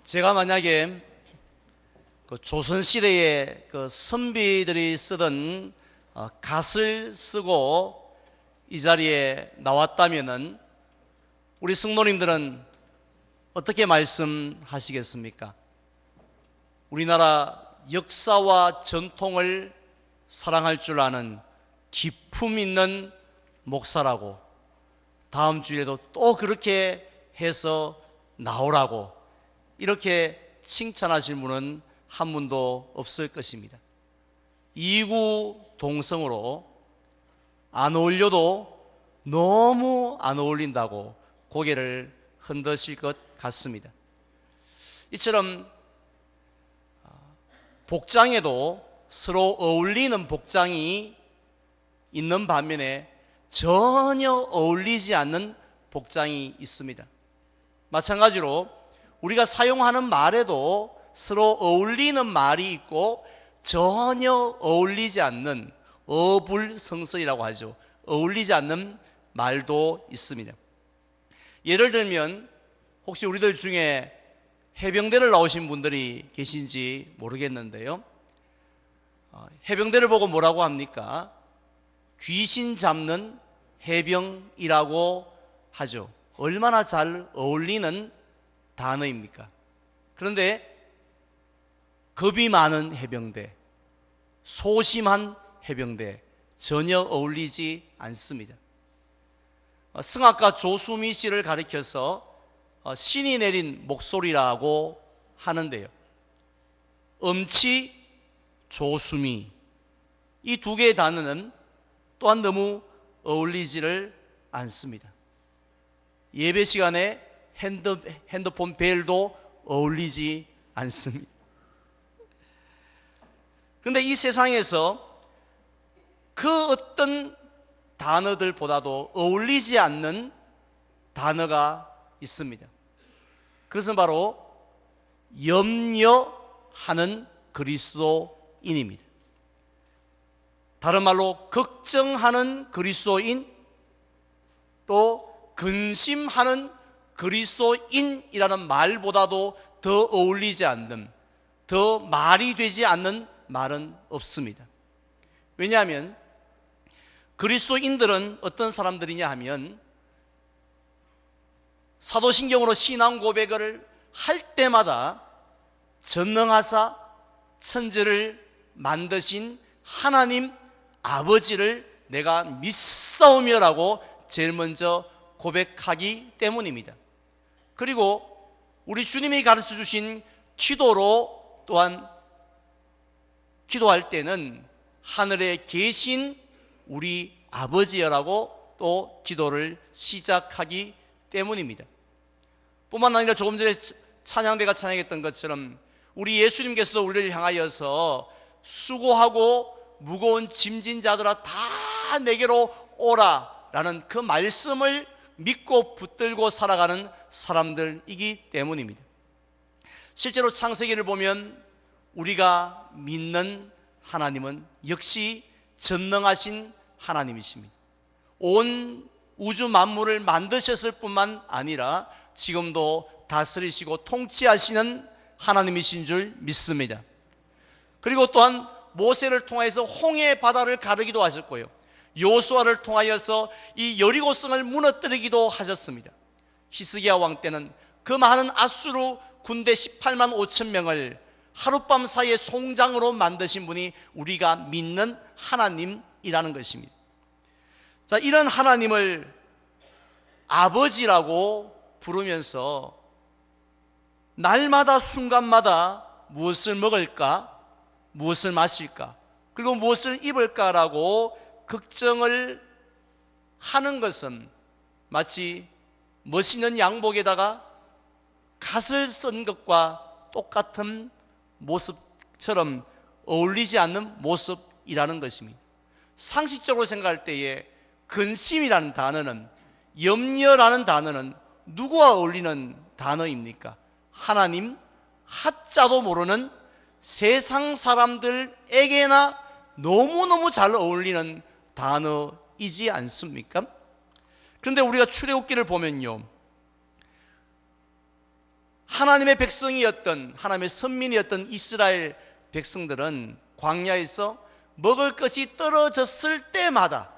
제가 만약에 조선시대에 선비들이 쓰던 갓을 쓰고 이 자리에 나왔다면은 우리 성도님들은 어떻게 말씀하시겠습니까? 우리나라 역사와 전통을 사랑할 줄 아는 기품 있는 목사라고, 다음 주에도 또 그렇게 해서 나오라고 이렇게 칭찬하실 분은 한 분도 없을 것입니다. 이구동성으로 안 어울려도 너무 안 어울린다고 고개를 흔드실 것 같습니다. 이처럼 복장에도 서로 어울리는 복장이 있는 반면에 전혀 어울리지 않는 복장이 있습니다. 마찬가지로 우리가 사용하는 말에도 서로 어울리는 말이 있고 전혀 어울리지 않는 어불성설이라고 하죠. 어울리지 않는 말도 있습니다. 예를 들면 혹시 우리들 중에 해병대를 나오신 분들이 계신지 모르겠는데요, 해병대를 보고 뭐라고 합니까? 귀신 잡는 해병이라고 하죠. 얼마나 잘 어울리는 단어입니까? 그런데 겁이 많은 해병대, 소심한 해병대 전혀 어울리지 않습니다. 성악가 조수미 씨를 가리켜서 신이 내린 목소리라고 하는데요, 음치, 조수미 이 두 개의 단어는 또한 너무 어울리지를 않습니다. 예배 시간에 핸드폰 벨도 어울리지 않습니다. 그런데 이 세상에서 그 어떤 단어들보다도 어울리지 않는 단어가 있습니다. 그것은 바로 염려하는 그리스도인입니다. 다른 말로 걱정하는 그리스도인, 또 근심하는 그리스도인이라는 말보다도 더 어울리지 않는, 더 말이 되지 않는 말은 없습니다. 왜냐하면 그리스도인들은 어떤 사람들이냐 하면 사도신경으로 신앙 고백을 할 때마다 전능하사 천지를 만드신 하나님 아버지를 내가 믿사오며라고 제일 먼저 고백하기 때문입니다. 그리고 우리 주님이 가르쳐 주신 기도로 또한 기도할 때는 하늘에 계신 우리 아버지여라고 또 기도를 시작하기 때문입니다. 뿐만 아니라 조금 전에 찬양대가 찬양했던 것처럼 우리 예수님께서 우리를 향하여서 수고하고 무거운 짐진 자들아 다 내게로 오라 라는 그 말씀을 믿고 붙들고 살아가는 사람들이기 때문입니다. 실제로 창세기를 보면 우리가 믿는 하나님은 역시 전능하신 하나님이십니다. 온 우주 만물을 만드셨을 뿐만 아니라 지금도 다스리시고 통치하시는 하나님이신 줄 믿습니다. 그리고 또한 모세를 통하여서 홍해 바다를 가르기도 하셨고요, 요수아를 통하여서 이 여리고성을 무너뜨리기도 하셨습니다. 히스기야 왕 때는 그 많은 아수르 군대 18만 5천 명을 하룻밤 사이에 송장으로 만드신 분이 우리가 믿는 하나님이라는 것입니다. 자, 이런 하나님을 아버지라고 부르면서 날마다 순간마다 무엇을 먹을까, 무엇을 마실까, 그리고 무엇을 입을까라고 걱정을 하는 것은 마치 멋있는 양복에다가 갓을 쓴 것과 똑같은 모습처럼 어울리지 않는 모습이라는 것입니다. 상식적으로 생각할 때에 근심이라는 단어는, 염려라는 단어는 누구와 어울리는 단어입니까? 하나님 하자도 모르는 세상 사람들에게나 너무너무 잘 어울리는 단어이지 않습니까? 그런데 우리가 출애굽기를 보면요, 하나님의 백성이었던, 하나님의 선민이었던 이스라엘 백성들은 광야에서 먹을 것이 떨어졌을 때마다,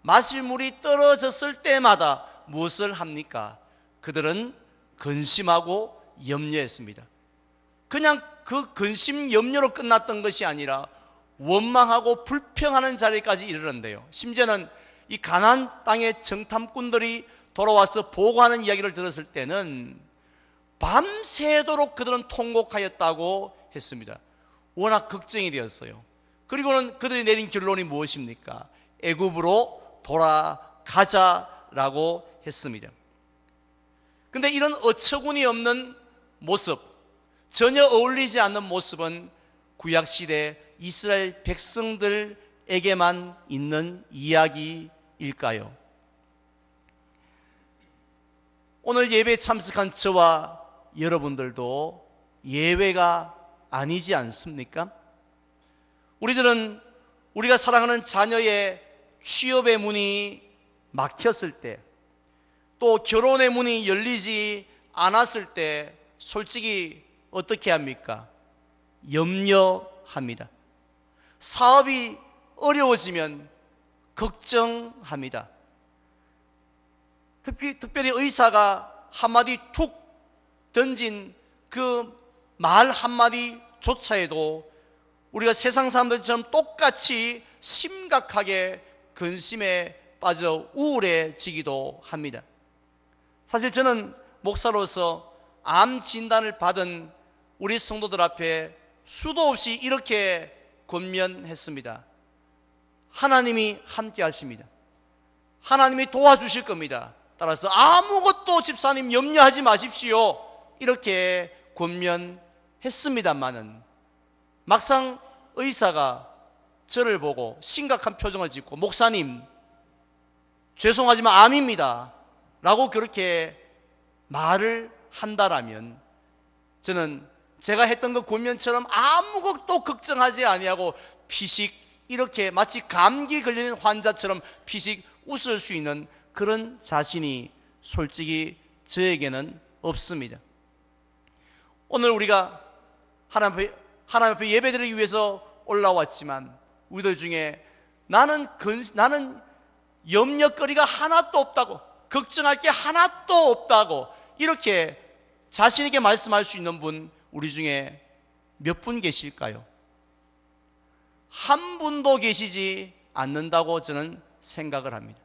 마실 물이 떨어졌을 때마다 무엇을 합니까? 그들은 근심하고 염려했습니다. 그냥 그 근심 염려로 끝났던 것이 아니라 원망하고 불평하는 자리까지 이르렀는데요. 심지어는 이 가나안 땅의 정탐꾼들이 돌아와서 보고하는 이야기를 들었을 때는 밤새도록 그들은 통곡하였다고 했습니다. 워낙 걱정이 되었어요. 그리고는 그들이 내린 결론이 무엇입니까? 애굽으로 돌아가자라고 했습니다. 그런데 이런 어처구니 없는 모습, 전혀 어울리지 않는 모습은 구약시대 이스라엘 백성들에게만 있는 이야기일까요? 오늘 예배에 참석한 저와 여러분들도 예외가 아니지 않습니까? 우리들은 우리가 사랑하는 자녀의 취업의 문이 막혔을 때, 또 결혼의 문이 열리지 않았을 때 솔직히 어떻게 합니까? 염려합니다. 사업이 어려워지면 걱정합니다. 특별히 의사가 한마디 툭 던진 그 말 한마디조차에도 우리가 세상 사람들처럼 똑같이 심각하게 근심에 빠져 우울해지기도 합니다. 사실 저는 목사로서 암 진단을 받은 우리 성도들 앞에 수도 없이 이렇게 권면했습니다. 하나님이 함께 하십니다. 하나님이 도와주실 겁니다. 따라서 아무것도 집사님 염려하지 마십시오, 이렇게 권면했습니다마는 막상 의사가 저를 보고 심각한 표정을 짓고 목사님 죄송하지만 암입니다 라고 그렇게 말을 한다라면 저는 제가 했던 그 권면처럼 아무것도 걱정하지 아니하고 피식 이렇게 마치 감기 걸리는 환자처럼 피식 웃을 수 있는 그런 자신이 솔직히 저에게는 없습니다. 오늘 우리가 하나님 앞에 예배드리기 위해서 올라왔지만 우리들 중에 나는 염려거리가 하나도 없다고, 걱정할 게 하나도 없다고 이렇게 자신 있게 말씀할 수 있는 분 우리 중에 몇 분 계실까요? 한 분도 계시지 않는다고 저는 생각을 합니다.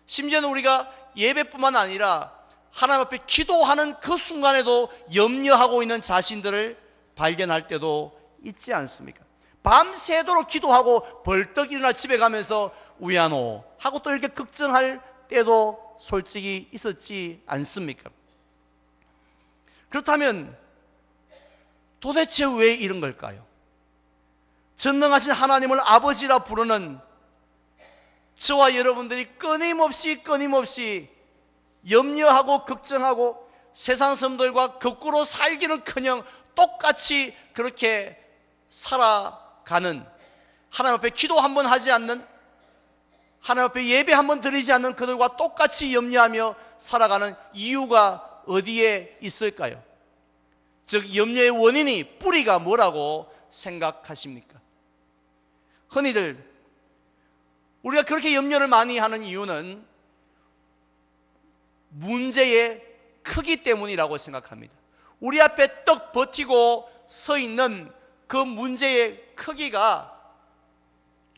심지어는 우리가 예배뿐만 아니라 하나님 앞에 기도하는 그 순간에도 염려하고 있는 자신들을 발견할 때도 있지 않습니까? 밤새도록 기도하고 벌떡 일어나 집에 가면서 우야노 하고 또 이렇게 걱정할 때도 솔직히 있었지 않습니까? 그렇다면 도대체 왜 이런 걸까요? 전능하신 하나님을 아버지라 부르는 저와 여러분들이 끊임없이 염려하고 걱정하고 세상 사람들과 거꾸로 살기는커녕 똑같이 그렇게 살아가는, 하나님 앞에 기도 한번 하지 않는, 하나님 앞에 예배 한번 드리지 않는 그들과 똑같이 염려하며 살아가는 이유가 어디에 있을까요? 즉 염려의 원인이, 뿌리가 뭐라고 생각하십니까? 흔히들 우리가 그렇게 염려를 많이 하는 이유는 문제의 크기 때문이라고 생각합니다. 우리 앞에 떡 버티고 서 있는 그 문제의 크기가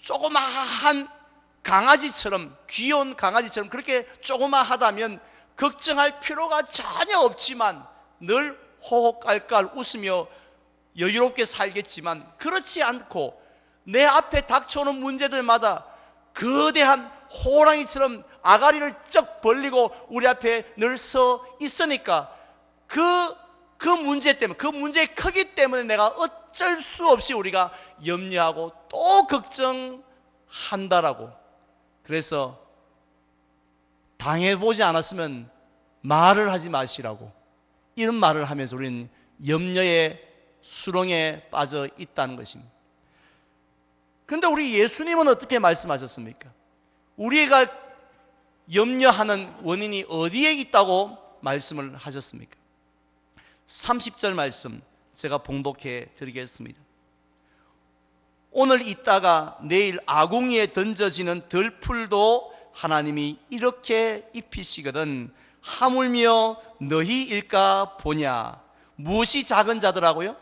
조그마한 강아지처럼, 귀여운 강아지처럼 그렇게 조그마하다면 걱정할 필요가 전혀 없지만 늘 호호깔깔 웃으며 여유롭게 살겠지만, 그렇지 않고 내 앞에 닥쳐오는 문제들마다 거대한 호랑이처럼 아가리를 쩍 벌리고 우리 앞에 늘 서 있으니까 그 문제 때문에, 그 문제의 크기 때문에 내가 어쩔 수 없이 우리가 염려하고 또 걱정한다라고. 그래서 당해보지 않았으면 말을 하지 마시라고, 이런 말을 하면서 우리는 염려의 수렁에 빠져 있다는 것입니다. 그런데 우리 예수님은 어떻게 말씀하셨습니까? 우리가 염려하는 원인이 어디에 있다고 말씀을 하셨습니까? 30절 말씀 제가 봉독해 드리겠습니다. 오늘 있다가 내일 아궁이에 던져지는 들풀도 하나님이 이렇게 입히시거든 하물며 너희 일까 보냐. 무엇이 작은 자더라고요?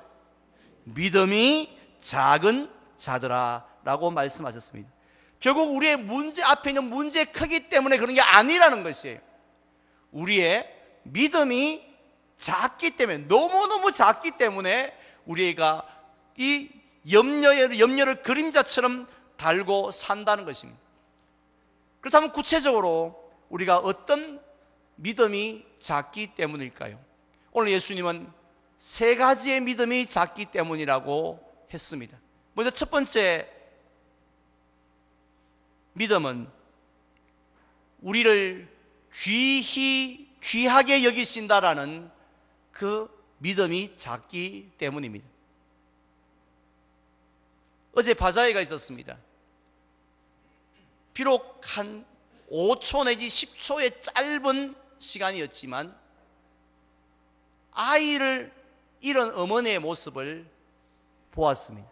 믿음이 작은 자더라 라고 말씀하셨습니다. 결국 우리의 문제 앞에 있는 문제의 크기 때문에 그런 게 아니라는 것이에요. 우리의 믿음이 작기 때문에, 너무너무 작기 때문에 우리가 이 염려를 그림자처럼 달고 산다는 것입니다. 그렇다면 구체적으로 우리가 어떤 믿음이 작기 때문일까요? 오늘 예수님은 세 가지의 믿음이 작기 때문이라고 했습니다. 먼저 첫 번째 믿음은 우리를 귀하게 여기신다라는 그 믿음이 작기 때문입니다. 어제 바자회가 있었습니다. 비록 한 5초 내지 10초의 짧은 시간이었지만 아이를 잃은 어머니의 모습을 보았습니다.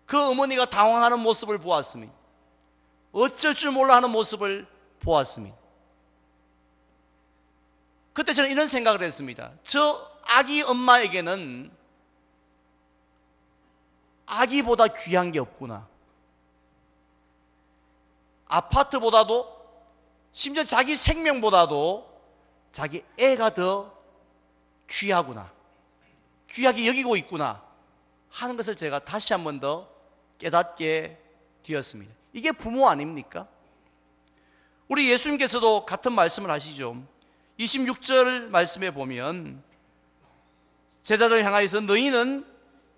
그 어머니가 당황하는 모습을 보았습니다. 어쩔 줄 몰라 하는 모습을 보았습니다. 그때 저는 이런 생각을 했습니다. 저 아기 엄마에게는 아기보다 귀한 게 없구나. 아파트보다도, 심지어 자기 생명보다도 자기 애가 더 귀하구나, 귀하게 여기고 있구나 하는 것을 제가 다시 한 번 더 깨닫게 되었습니다. 이게 부모 아닙니까? 우리 예수님께서도 같은 말씀을 하시죠. 26절 말씀에 보면 제자들을 향하여서 너희는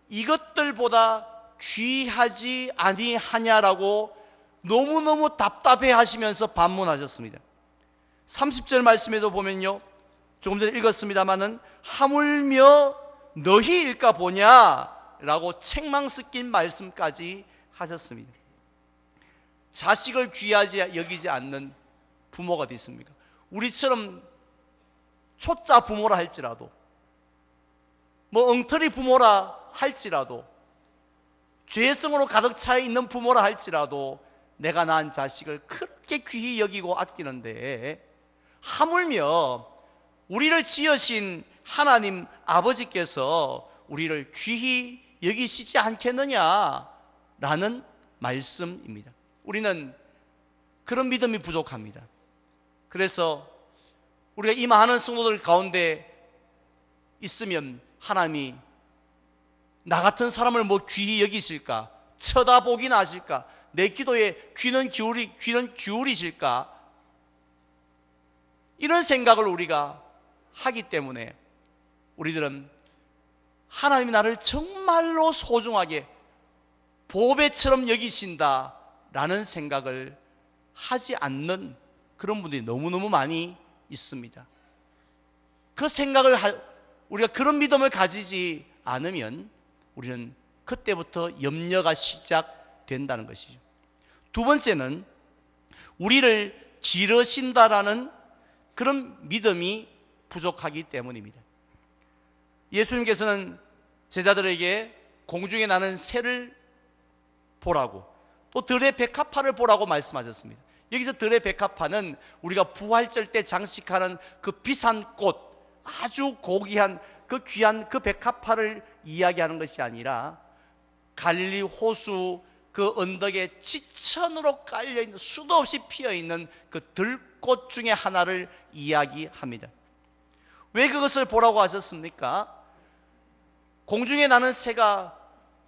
이것들보다 귀하지 아니하냐라고 너무너무 답답해 하시면서 반문하셨습니다. 30절 말씀에도 보면요, 조금 전에 읽었습니다마는 하물며 너희일까 보냐 라고 책망 섞인 말씀까지 하셨습니다. 자식을 귀하지 여기지 않는 부모가 어디 있습니까? 우리처럼 초짜 부모라 할지라도, 뭐 엉터리 부모라 할지라도, 죄성으로 가득 차 있는 부모라 할지라도 내가 낳은 자식을 그렇게 귀히 여기고 아끼는데 하물며 우리를 지으신 하나님 아버지께서 우리를 귀히 여기시지 않겠느냐라는 말씀입니다. 우리는 그런 믿음이 부족합니다. 그래서 우리가 이 많은 성도들 가운데 있으면 하나님이 나 같은 사람을 뭐 귀히 여기실까? 쳐다보기나 하실까? 내 기도에 귀는 기울이실까? 이런 생각을 우리가 하기 때문에 우리들은 하나님이 나를 정말로 소중하게 보배처럼 여기신다라는 생각을 하지 않는 그런 분들이 너무너무 많이 있습니다. 그 생각을 우리가 그런 믿음을 가지지 않으면 우리는 그때부터 염려가 시작된다는 것이죠. 두 번째는 우리를 기르신다라는 그런 믿음이 부족하기 때문입니다. 예수님께서는 제자들에게 공중에 나는 새를 보라고, 또 들의 백합화를 보라고 말씀하셨습니다. 여기서 들의 백합화는 우리가 부활절 때 장식하는 그 비싼 꽃, 아주 고귀한 그 귀한 그 백합화를 이야기하는 것이 아니라 갈릴리 호수 그 언덕에 지천으로 깔려있는, 수도 없이 피어있는 그 들꽃 중에 하나를 이야기합니다. 왜 그것을 보라고 하셨습니까? 공중에 나는 새가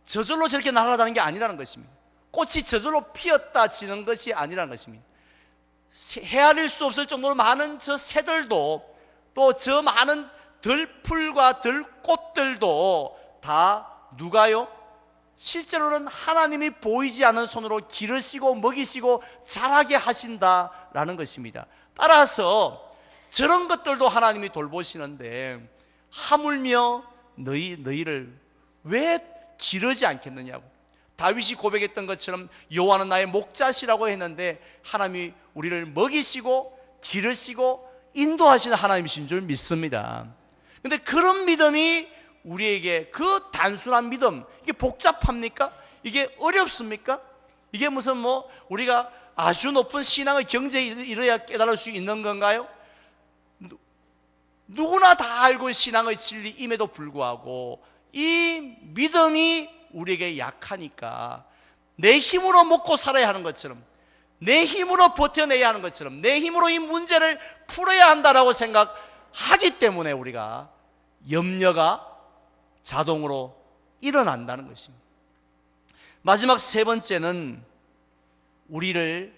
저절로 저렇게 날아다니는 게 아니라는 것입니다. 꽃이 저절로 피었다 지는 것이 아니라는 것입니다. 헤아릴 수 없을 정도로 많은 저 새들도, 또 저 많은 들풀과 들꽃들도 다 누가요? 실제로는 하나님이 보이지 않는 손으로 기르시고 먹이시고 자라게 하신다라는 것입니다. 따라서 저런 것들도 하나님이 돌보시는데 하물며 너희를 왜 기르지 않겠느냐고. 다윗이 고백했던 것처럼 여호와는 나의 목자시라고 했는데 하나님이 우리를 먹이시고 기르시고 인도하시는 하나님이신 줄 믿습니다. 근데 그런 믿음이 우리에게, 그 단순한 믿음, 이게 복잡합니까? 이게 어렵습니까? 이게 무슨 우리가 아주 높은 신앙의 경지에 이르야 깨달을 수 있는 건가요? 누구나 다 알고 신앙의 진리임에도 불구하고 이 믿음이 우리에게 약하니까 내 힘으로 먹고 살아야 하는 것처럼, 내 힘으로 버텨내야 하는 것처럼, 내 힘으로 이 문제를 풀어야 한다라고 생각하기 때문에 우리가 염려가 자동으로 일어난다는 것입니다. 마지막 세 번째는 우리를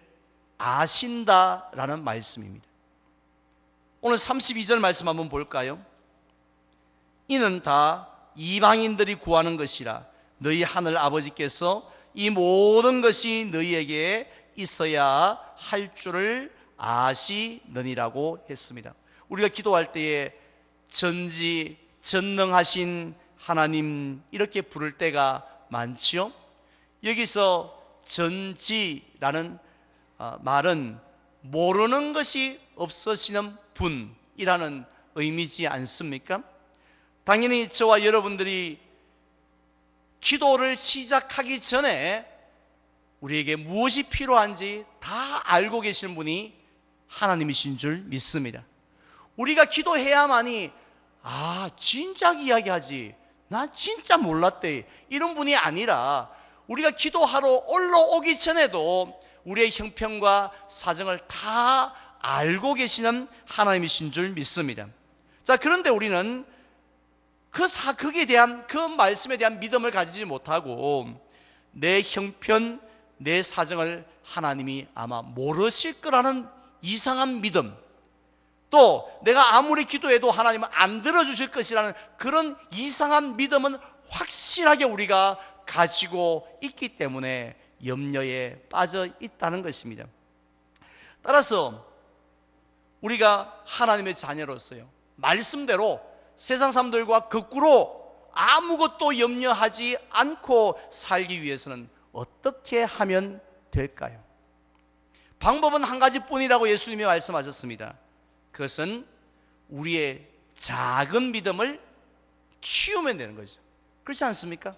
아신다라는 말씀입니다. 오늘 32절 말씀 한번 볼까요? 이는 다 이방인들이 구하는 것이라 너희 하늘 아버지께서 이 모든 것이 너희에게 있어야 할 줄을 아시느니라고 했습니다. 우리가 기도할 때에 전능하신 하나님 이렇게 부를 때가 많지요. 여기서 전지라는 말은 모르는 것이 없으시는 분이라는 의미지 않습니까? 당연히 저와 여러분들이 기도를 시작하기 전에 우리에게 무엇이 필요한지 다 알고 계시는 분이 하나님이신 줄 믿습니다. 우리가 기도해야만이 진작 이야기하지, 난 진짜 몰랐대, 이런 분이 아니라 우리가 기도하러 올라오기 전에도 우리의 형편과 사정을 다 알고 계시는 하나님이신 줄 믿습니다. 자, 그런데 우리는 거기에 대한, 그 말씀에 대한 믿음을 가지지 못하고 내 형편, 내 사정을 하나님이 아마 모르실 거라는 이상한 믿음, 또 내가 아무리 기도해도 하나님은 안 들어주실 것이라는 그런 이상한 믿음은 확실하게 우리가 가지고 있기 때문에 염려에 빠져 있다는 것입니다. 따라서 우리가 하나님의 자녀로서요, 말씀대로 세상 사람들과 거꾸로 아무것도 염려하지 않고 살기 위해서는 어떻게 하면 될까요? 방법은 한 가지뿐이라고 예수님이 말씀하셨습니다. 그것은 우리의 작은 믿음을 키우면 되는 거죠. 그렇지 않습니까?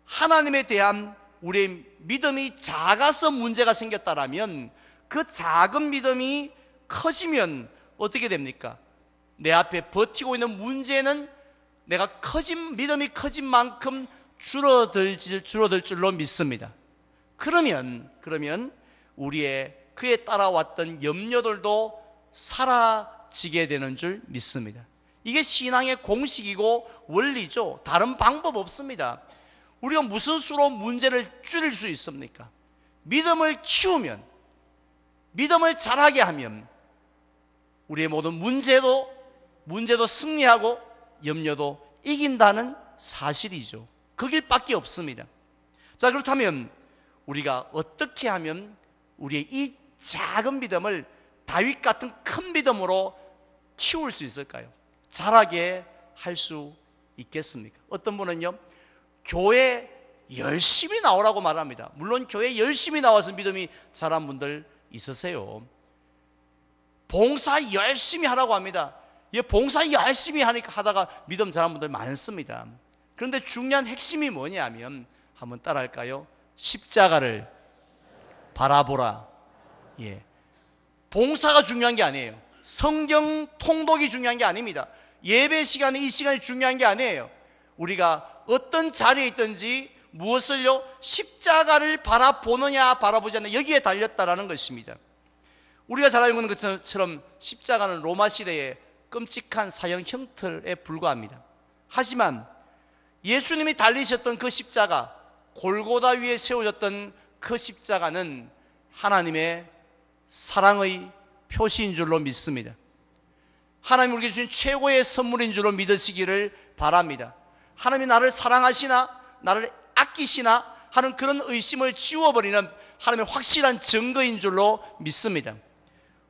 하나님에 대한 우리의 믿음이 작아서 문제가 생겼다라면 그 작은 믿음이 커지면 어떻게 됩니까? 내 앞에 버티고 있는 문제는 내가 믿음이 커진 만큼 줄어들 줄로 믿습니다. 그러면 그에 따라왔던 염려들도 사라지게 되는 줄 믿습니다. 이게 신앙의 공식이고 원리죠. 다른 방법 없습니다. 우리가 무슨 수로 문제를 줄일 수 있습니까? 믿음을 키우면, 믿음을 자라게 하면 우리의 모든 문제도 승리하고 염려도 이긴다는 사실이죠. 그 길밖에 없습니다. 자, 그렇다면 우리가 어떻게 하면 우리의 이 작은 믿음을 다윗 같은 큰 믿음으로 키울 수 있을까요? 자라게 할 수 있겠습니까? 어떤 분은요, 교회 열심히 나오라고 말합니다. 물론 교회 열심히 나와서 믿음이 자란 분들 있으세요. 봉사 열심히 하라고 합니다. 봉사 열심히 하다가 믿음 자란 분들 많습니다. 그런데 중요한 핵심이 뭐냐면, 한번 따라할까요? 십자가를 바라보라. 봉사가 중요한 게 아니에요. 성경 통독이 중요한 게 아닙니다. 예배 시간에 이 시간이 중요한 게 아니에요. 우리가 어떤 자리에 있든지 무엇을요? 십자가를 바라보느냐 바라보지 않느냐, 여기에 달렸다라는 것입니다. 우리가 잘 알고 있는 것처럼 십자가는 로마 시대의 끔찍한 사형 형틀에 불과합니다. 하지만 예수님이 달리셨던 그 십자가, 골고다 위에 세워졌던 그 십자가는 하나님의 사랑의 표시인 줄로 믿습니다. 하나님 우리에게 주신 최고의 선물인 줄로 믿으시기를 바랍니다. 하나님이 나를 사랑하시나, 나를 아끼시나 하는 그런 의심을 지워버리는 하나님의 확실한 증거인 줄로 믿습니다.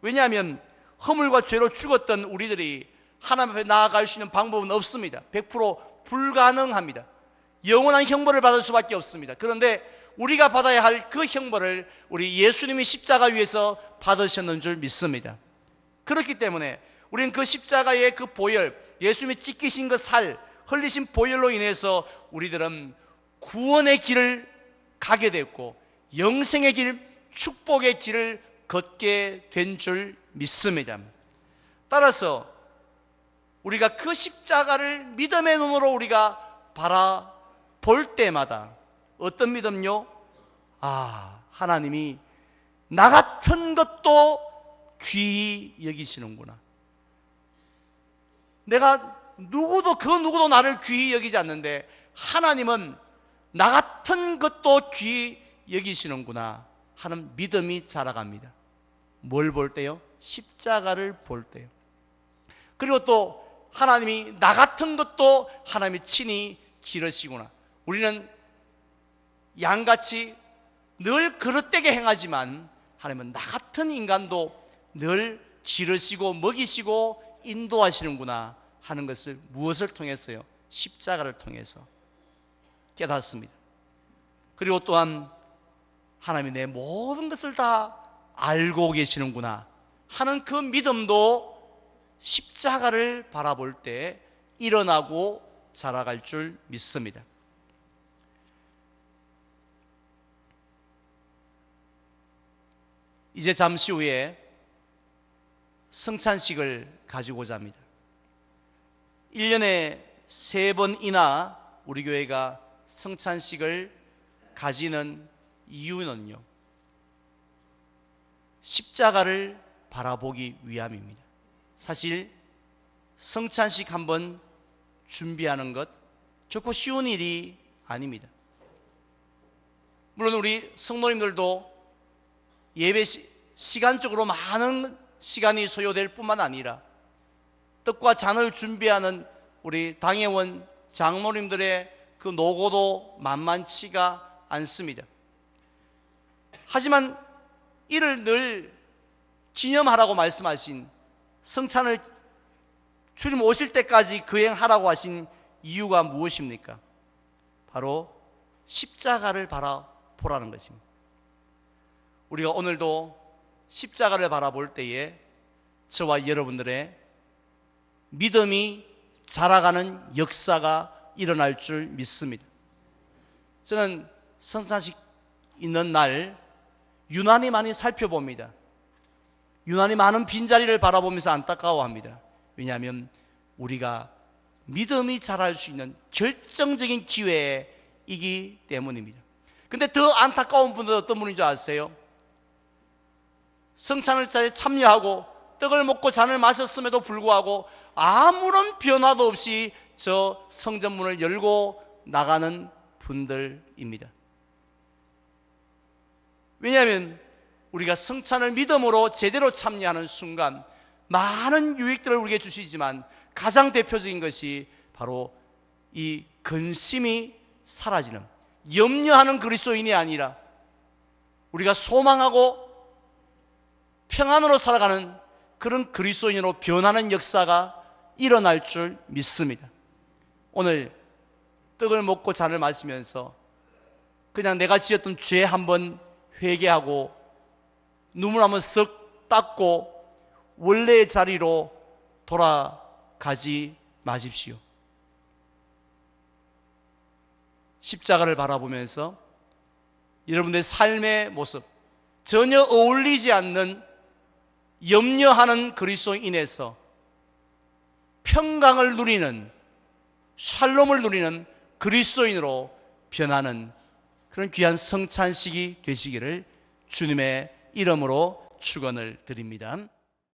왜냐하면 허물과 죄로 죽었던 우리들이 하나님 앞에 나아갈 수 있는 방법은 없습니다. 100% 불가능합니다. 영원한 형벌을 받을 수밖에 없습니다. 그런데 우리가 받아야 할 그 형벌을 우리 예수님이 십자가 위에서 받으셨는 줄 믿습니다. 그렇기 때문에 우리는 그 십자가의 그 보혈, 예수님이 찢기신 그 살, 흘리신 보혈로 인해서 우리들은 구원의 길을 가게 됐고 영생의 길, 축복의 길을 걷게 된 줄 믿습니다. 따라서 우리가 그 십자가를 믿음의 눈으로 우리가 바라볼 때마다 어떤 믿음요? 하나님이 나 같은 것도 귀히 여기시는구나. 내가 그 누구도 나를 귀히 여기지 않는데 하나님은 나 같은 것도 귀히 여기시는구나 하는 믿음이 자라갑니다. 뭘 볼 때요? 십자가를 볼 때요. 그리고 또 하나님이 나 같은 것도 하나님이 친히 기르시구나. 우리는 양같이 늘 그릇되게 행하지만 하나님은 나 같은 인간도 늘 기르시고 먹이시고 인도하시는구나 하는 것을 무엇을 통해서요? 십자가를 통해서 깨닫습니다. 그리고 또한 하나님이 내 모든 것을 다 알고 계시는구나 하는 그 믿음도 십자가를 바라볼 때 일어나고 자라갈 줄 믿습니다. 이제 잠시 후에 성찬식을 가지고자 합니다. 1년에 3번이나 우리 교회가 성찬식을 가지는 이유는요, 십자가를 바라보기 위함입니다. 사실 성찬식 한번 준비하는 것 결코 쉬운 일이 아닙니다. 물론 우리 성도님들도 예배 시간적으로 많은 시간이 소요될 뿐만 아니라 떡과 잔을 준비하는 우리 당회원 장로님들의 그 노고도 만만치가 않습니다. 하지만 이를 늘 기념하라고 말씀하신, 성찬을 주님 오실 때까지 거행하라고 하신 이유가 무엇입니까? 바로 십자가를 바라보라는 것입니다. 우리가 오늘도 십자가를 바라볼 때에 저와 여러분들의 믿음이 자라가는 역사가 일어날 줄 믿습니다. 저는 성찬식 있는 날 유난히 많이 살펴봅니다. 유난히 많은 빈자리를 바라보면서 안타까워합니다. 왜냐하면 우리가 믿음이 자랄 수 있는 결정적인 기회이기 때문입니다. 근데 더 안타까운 분들은 어떤 분인 줄 아세요? 성찬을자에 참여하고 떡을 먹고 잔을 마셨음에도 불구하고 아무런 변화도 없이 저 성전문을 열고 나가는 분들입니다. 왜냐하면 우리가 성찬을 믿음으로 제대로 참여하는 순간 많은 유익들을 우리에게 주시지만 가장 대표적인 것이 바로 이 근심이 사라지는, 염려하는 그리스도인이 아니라 우리가 소망하고 평안으로 살아가는 그런 그리스도인으로 변하는 역사가 일어날 줄 믿습니다. 오늘 떡을 먹고 잔을 마시면서 그냥 내가 지었던 죄 한번 회개하고 눈물 한번 쓱 닦고 원래의 자리로 돌아가지 마십시오. 십자가를 바라보면서 여러분들의 삶의 모습, 전혀 어울리지 않는 염려하는 그리스도인에서 평강을 누리는, 샬롬을 누리는 그리스도인으로 변하는 그런 귀한 성찬식이 되시기를 주님의 이름으로 축원을 드립니다.